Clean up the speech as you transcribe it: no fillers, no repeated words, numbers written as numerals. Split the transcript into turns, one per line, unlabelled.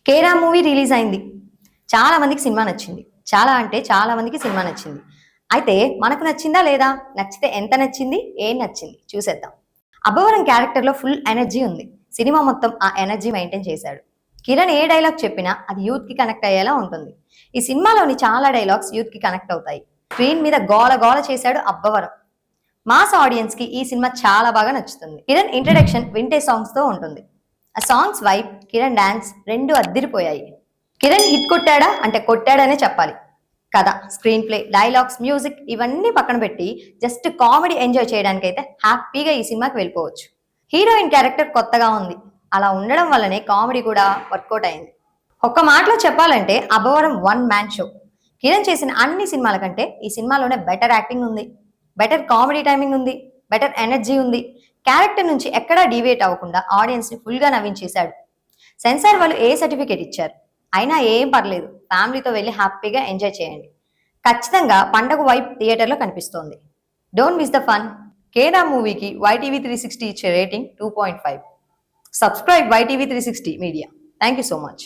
కేరా movie release అయింది. చాలా మందికి సినిమా నచ్చింది. చాలా అంటే చాలా మందికి సినిమా నచ్చింది. అయితే మనకు నచ్చిందా లేదా? నచ్చితే ఎంత నచ్చింది? ఏం నచ్చింది? చూసేద్దాం. అబ్బవరం క్యారెక్టర్లో ఫుల్ ఎనర్జీ ఉంది. సినిమా మొత్తం ఆ ఎనర్జీ మెయింటైన్ చేశాడు. కిరణ్ ఏ డైలాగ్ చెప్పినా అది యూత్ కి కనెక్ట్ అయ్యేలా ఉంటుంది. ఈ సినిమాలోని చాలా డైలాగ్స్ యూత్ కి కనెక్ట్ అవుతాయి. స్క్రీన్ మీద గోల గోల చేశాడు అబ్బవరం. మాస్ ఆడియన్స్ కి ఈ సినిమా చాలా బాగా నచ్చుతుంది. కిరణ్ ఇంట్రడక్షన్ వింటే సాంగ్స్ తో ఉంటుంది. ఆ సాంగ్స్ వైబ్, కిరణ్ డాన్స్ రెండు అద్దిరిపోయాయి. కిరణ్ హిట్ కొట్టాడా అంటే కొట్టాడనే చెప్పాలి. కథ, స్క్రీన్ ప్లే, డైలాగ్స్, మ్యూజిక్ ఇవన్నీ పక్కన పెట్టి జస్ట్ కామెడీ ఎంజాయ్ చేయడానికైతే హ్యాపీగా ఈ సినిమాకి వెళ్ళిపోవచ్చు. హీరోయిన్ క్యారెక్టర్ కొత్తగా ఉంది. అలా ఉండడం వల్లనే కామెడీ కూడా వర్కౌట్ అయింది. ఒక్క మాటలో చెప్పాలంటే Abbavaram one man show. Kiran చేసిన అన్ని సినిమాల కంటే ఈ సినిమాలోనే బెటర్ యాక్టింగ్ ఉంది, బెటర్ కామెడీ టైమింగ్ ఉంది, బెటర్ ఎనర్జీ ఉంది. క్యారెక్టర్ నుంచి ఎక్కడా డీవియేట్ అవ్వకుండా ఆడియన్స్ ని ఫుల్ గా నవ్వించేశాడు. సెన్సార్ వాళ్ళు ఏ సర్టిఫికేట్ ఇచ్చారు, అయినా ఏం పర్లేదు, ఫ్యామిలీతో వెళ్ళి హ్యాపీగా ఎంజాయ్ చేయండి. ఖచ్చితంగా పండగ వైబ్ థియేటర్లో కనిపిస్తోంది. Don't miss the fun. కేరా మూవీకి YTV 360 ఇచ్చే rating 2.5. Subscribe YTV 360 media. Thank you so much.